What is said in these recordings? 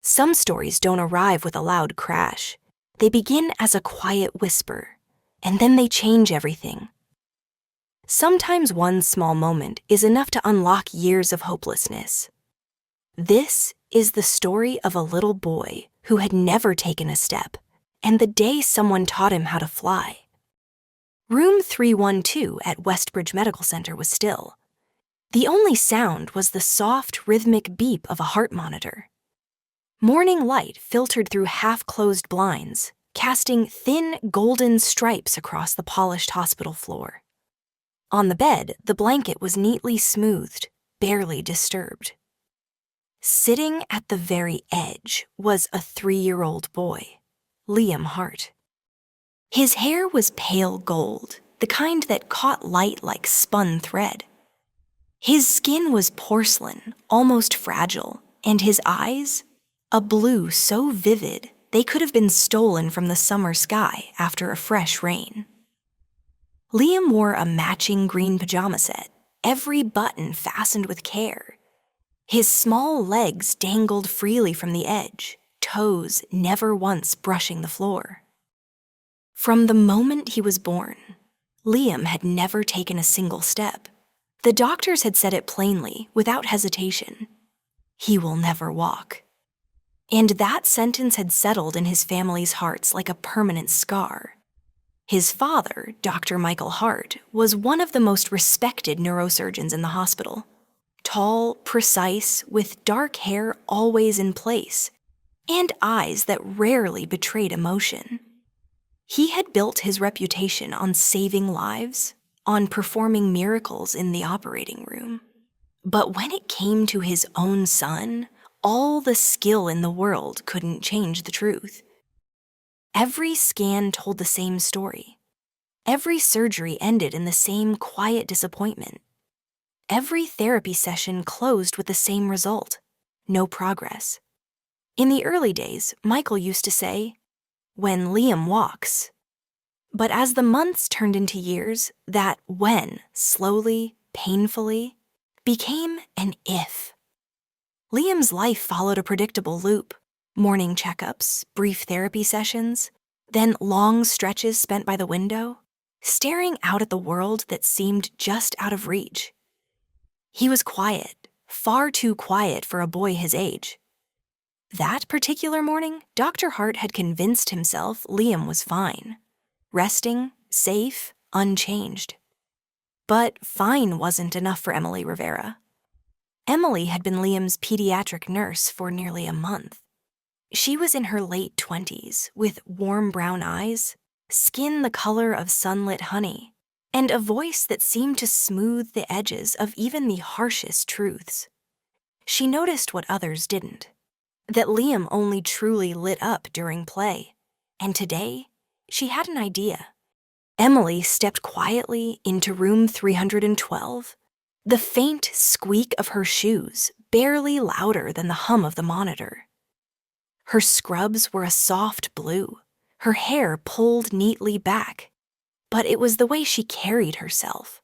Some stories don't arrive with a loud crash. They begin as a quiet whisper, and then they change everything. Sometimes one small moment is enough to unlock years of hopelessness. This is the story of a little boy who had never taken a step, and the day someone taught him how to fly. Room 312 at Westbridge Medical Center was still. The only sound was the soft, rhythmic beep of a heart monitor. Morning light filtered through half-closed blinds, casting thin, golden stripes across the polished hospital floor. On the bed, the blanket was neatly smoothed, barely disturbed. Sitting at the very edge was a 3-year-old boy, Liam Hart. His hair was pale gold, the kind that caught light like spun thread. His skin was porcelain, almost fragile, and his eyes, a blue so vivid they could have been stolen from the summer sky after a fresh rain. Liam wore a matching green pajama set, every button fastened with care. His small legs dangled freely from the edge, toes never once brushing the floor. From the moment he was born, Liam had never taken a single step. The doctors had said it plainly, without hesitation. He will never walk. And that sentence had settled in his family's hearts like a permanent scar. His father, Dr. Michael Hart, was one of the most respected neurosurgeons in the hospital. Tall, precise, with dark hair always in place, and eyes that rarely betrayed emotion. He had built his reputation on saving lives, on performing miracles in the operating room. But when it came to his own son, all the skill in the world couldn't change the truth. Every scan told the same story. Every surgery ended in the same quiet disappointment. Every therapy session closed with the same result: no progress. In the early days, Michael used to say, "When Liam walks." But as the months turned into years, that "when" slowly, painfully, became an "if." Liam's life followed a predictable loop: morning checkups, brief therapy sessions, then long stretches spent by the window, staring out at the world that seemed just out of reach. He was quiet, far too quiet for a boy his age. That particular morning, Dr. Hart had convinced himself Liam was fine. Resting, safe, unchanged. But fine wasn't enough for Emily Rivera. Emily had been Liam's pediatric nurse for nearly a month. She was in her late 20s, with warm brown eyes, skin the color of sunlit honey, and a voice that seemed to smooth the edges of even the harshest truths. She noticed what others didn't, that Liam only truly lit up during play, and today, she had an idea. Emily stepped quietly into room 312, the faint squeak of her shoes barely louder than the hum of the monitor. Her scrubs were a soft blue, her hair pulled neatly back, but it was the way she carried herself,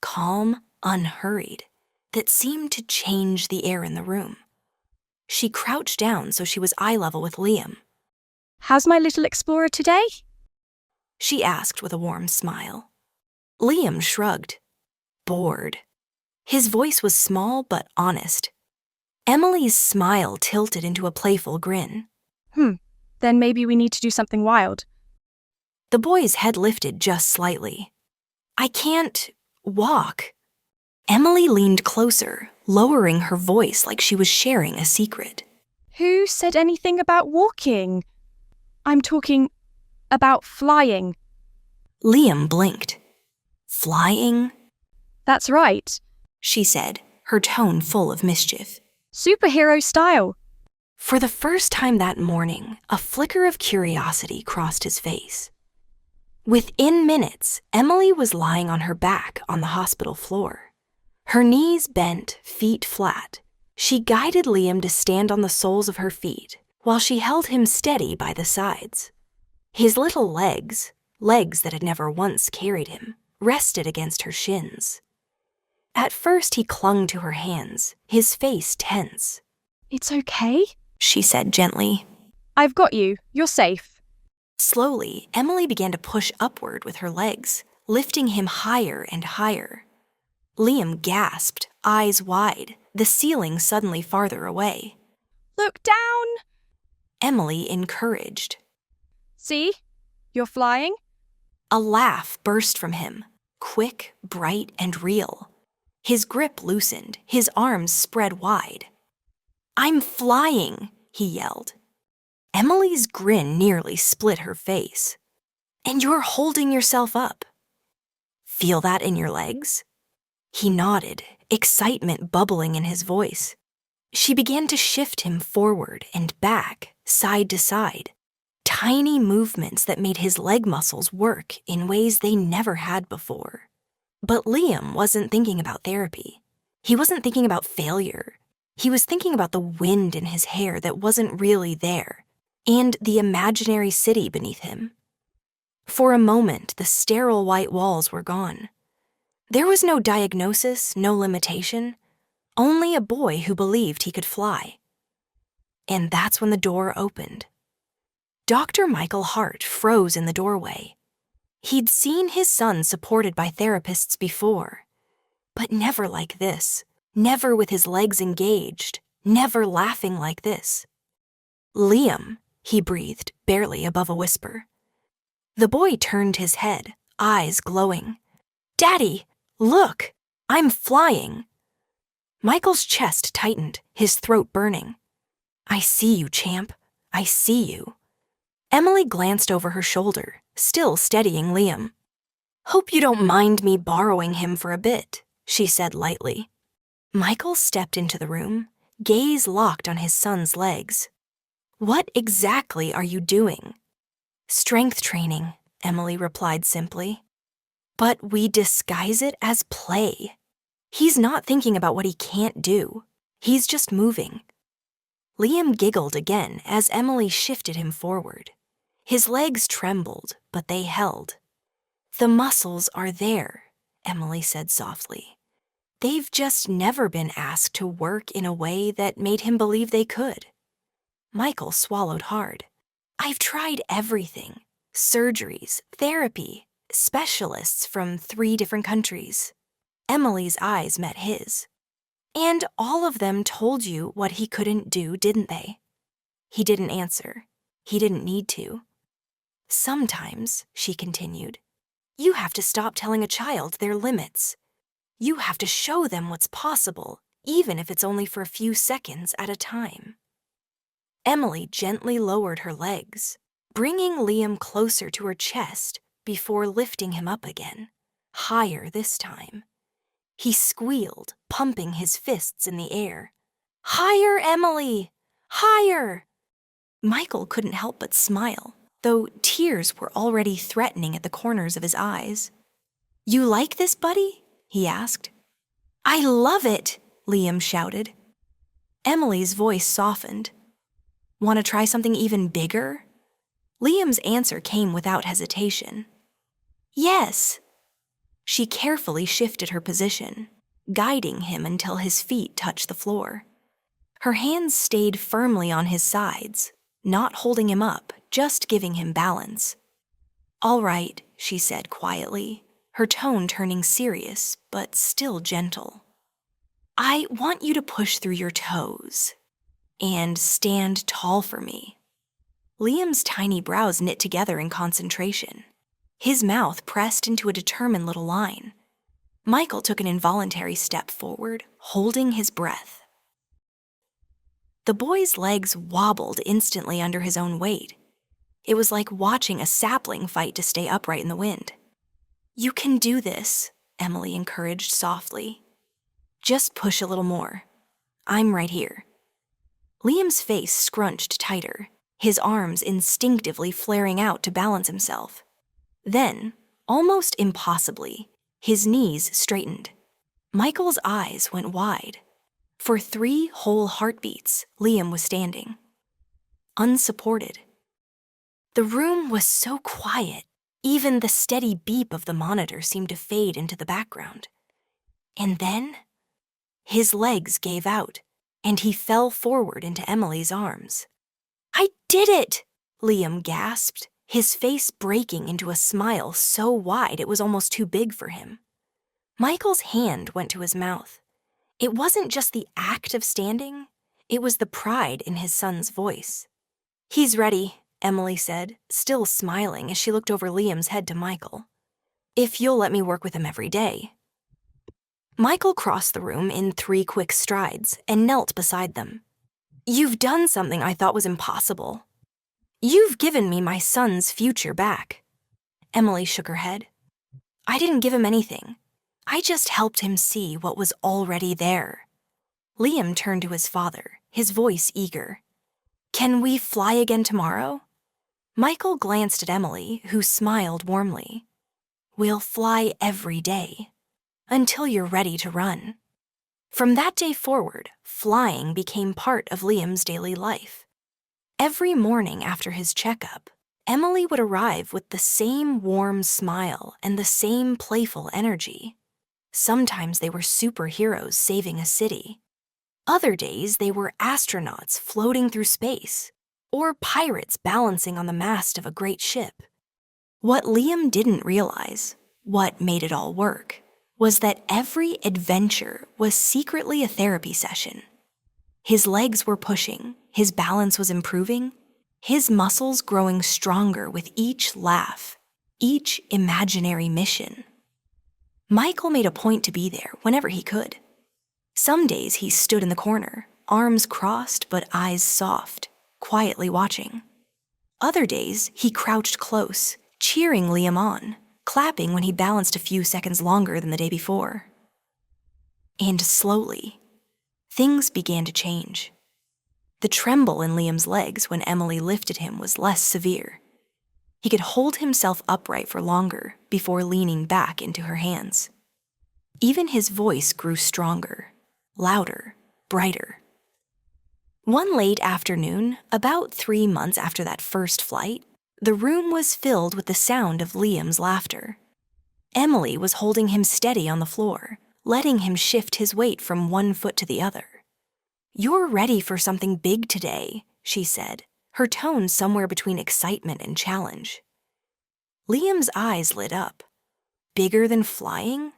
calm, unhurried, that seemed to change the air in the room. She crouched down so she was eye level with Liam. "How's my little explorer today?" she asked with a warm smile. Liam shrugged, bored. His voice was small but honest. Emily's smile tilted into a playful grin. Then maybe we need to do something wild. The boy's head lifted just slightly. "I can't walk." Emily leaned closer, lowering her voice like she was sharing a secret. Who said anything about walking? I'm talking about flying. Liam blinked. "Flying?" That's right. she said, her tone full of mischief. Superhero style. For the first time that morning, a flicker of curiosity crossed his face. Within minutes, Emily was lying on her back on the hospital floor. Her knees bent, feet flat. She guided Liam to stand on the soles of her feet while she held him steady by the sides. His little legs that had never once carried him, rested against her shins. At first he clung to her hands, his face tense. It's okay, she said gently. I've got you. You're safe. Slowly, Emily began to push upward with her legs, lifting him higher and higher. Liam gasped, eyes wide, the ceiling suddenly farther away. Look down! Emily encouraged. See? You're flying? A laugh burst from him, quick, bright, and real. His grip loosened, his arms spread wide. I'm flying, he yelled. Emily's grin nearly split her face. And you're holding yourself up. Feel that in your legs? He nodded, excitement bubbling in his voice. She began to shift him forward and back, side to side. Tiny movements that made his leg muscles work in ways they never had before. But Liam wasn't thinking about therapy. He wasn't thinking about failure. He was thinking about the wind in his hair that wasn't really there, and the imaginary city beneath him. For a moment, the sterile white walls were gone. There was no diagnosis, no limitation, only a boy who believed he could fly. And that's when the door opened. Dr. Michael Hart froze in the doorway. He'd seen his son supported by therapists before, but never like this, never with his legs engaged, never laughing like this. Liam, he breathed, barely above a whisper. The boy turned his head, eyes glowing. Daddy, look, I'm flying. Michael's chest tightened, his throat burning. I see you, champ. I see you. Emily glanced over her shoulder, still steadying Liam. Hope you don't mind me borrowing him for a bit, she said lightly. Michael stepped into the room, gaze locked on his son's legs. What exactly are you doing? Strength training, Emily replied simply. But we disguise it as play. He's not thinking about what he can't do. He's just moving. Liam giggled again as Emily shifted him forward. His legs trembled, but they held. The muscles are there, Emily said softly. They've just never been asked to work in a way that made him believe they could. Michael swallowed hard. I've tried everything. Surgeries, therapy, specialists from 3 different countries. Emily's eyes met his. And all of them told you what he couldn't do, didn't they? He didn't answer. He didn't need to. Sometimes, she continued, you have to stop telling a child their limits. You have to show them what's possible, even if it's only for a few seconds at a time. Emily gently lowered her legs, bringing Liam closer to her chest before lifting him up again, higher this time. He squealed, pumping his fists in the air. Higher, Emily! Higher! Michael couldn't help but smile, though tears were already threatening at the corners of his eyes. You like this, buddy? He asked. I love it, Liam shouted. Emily's voice softened. Want to try something even bigger? Liam's answer came without hesitation. Yes. She carefully shifted her position, guiding him until his feet touched the floor. Her hands stayed firmly on his sides, not holding him up, just giving him balance. All right, she said quietly, her tone turning serious, but still gentle. I want you to push through your toes and stand tall for me. Liam's tiny brows knit together in concentration. His mouth pressed into a determined little line. Michael took an involuntary step forward, holding his breath. The boy's legs wobbled instantly under his own weight. It was like watching a sapling fight to stay upright in the wind. You can do this, Emily encouraged softly. Just push a little more. I'm right here. Liam's face scrunched tighter, his arms instinctively flaring out to balance himself. Then, almost impossibly, his knees straightened. Michael's eyes went wide. For 3 whole heartbeats, Liam was standing, unsupported. The room was so quiet, even the steady beep of the monitor seemed to fade into the background. And then, his legs gave out. and he fell forward into Emily's arms. "I did it!" Liam gasped, his face breaking into a smile so wide it was almost too big for him. Michael's hand went to his mouth. It wasn't just the act of standing, it was the pride in his son's voice. "He's ready," Emily said, still smiling as she looked over Liam's head to Michael. "If you'll let me work with him every day." Michael crossed the room in 3 quick strides and knelt beside them. "You've done something I thought was impossible. You've given me my son's future back." Emily shook her head. "I didn't give him anything. I just helped him see what was already there." Liam turned to his father, his voice eager. "Can we fly again tomorrow?" Michael glanced at Emily, who smiled warmly. "We'll fly every day, until you're ready to run." From that day forward, flying became part of Liam's daily life. Every morning after his checkup, Emily would arrive with the same warm smile and the same playful energy. Sometimes they were superheroes saving a city. Other days they were astronauts floating through space, or pirates balancing on the mast of a great ship. What Liam didn't realize, what made it all work, was that every adventure was secretly a therapy session. His legs were pushing, his balance was improving, his muscles growing stronger with each laugh, each imaginary mission. Michael made a point to be there whenever he could. Some days he stood in the corner, arms crossed but eyes soft, quietly watching. Other days he crouched close, cheering Liam on, clapping when he balanced a few seconds longer than the day before. And slowly, things began to change. The tremble in Liam's legs when Emily lifted him was less severe. He could hold himself upright for longer before leaning back into her hands. Even his voice grew stronger, louder, brighter. One late afternoon, about 3 months after that first flight, the room was filled with the sound of Liam's laughter. Emily was holding him steady on the floor, letting him shift his weight from one foot to the other. "You're ready for something big today," she said, her tone somewhere between excitement and challenge. Liam's eyes lit up. "Bigger than flying?"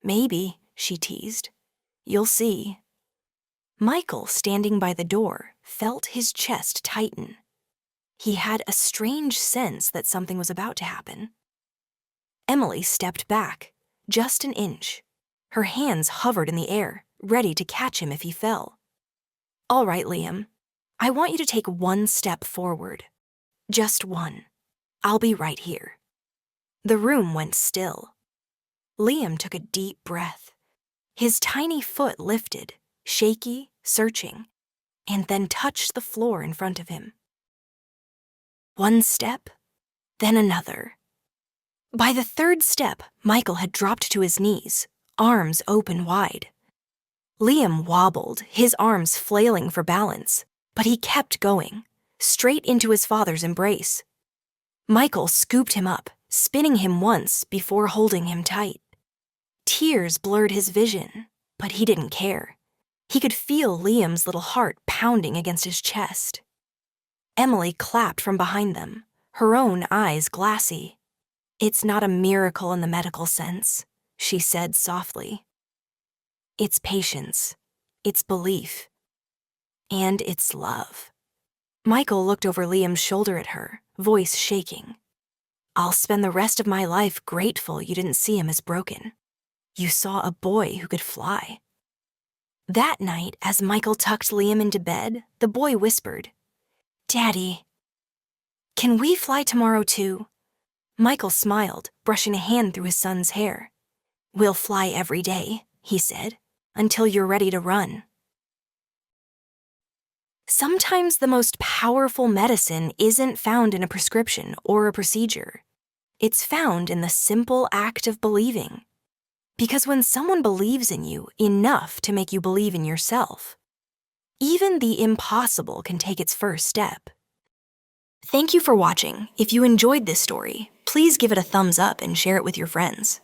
"Maybe," she teased. "You'll see." Michael, standing by the door, felt his chest tighten. He had a strange sense that something was about to happen. Emily stepped back, just an inch. Her hands hovered in the air, ready to catch him if he fell. "All right, Liam. I want you to take 1 step forward. Just 1. I'll be right here." The room went still. Liam took a deep breath. His tiny foot lifted, shaky, searching, and then touched the floor in front of him. 1 step, then another. By the 3rd step, Michael had dropped to his knees, arms open wide. Liam wobbled, his arms flailing for balance, but he kept going, straight into his father's embrace. Michael scooped him up, spinning him once before holding him tight. Tears blurred his vision, but he didn't care. He could feel Liam's little heart pounding against his chest. Emily clapped from behind them, her own eyes glassy. "It's not a miracle in the medical sense," she said softly. "It's patience, it's belief, and it's love." Michael looked over Liam's shoulder at her, voice shaking. "I'll spend the rest of my life grateful you didn't see him as broken. You saw a boy who could fly." That night, as Michael tucked Liam into bed, the boy whispered, "Daddy, can we fly tomorrow too?" Michael smiled, brushing a hand through his son's hair. "We'll fly every day," he said, "until you're ready to run." Sometimes the most powerful medicine isn't found in a prescription or a procedure. It's found in the simple act of believing. Because when someone believes in you enough to make you believe in yourself, even the impossible can take its first step. Thank you for watching. If you enjoyed this story, please give it a thumbs up and share it with your friends.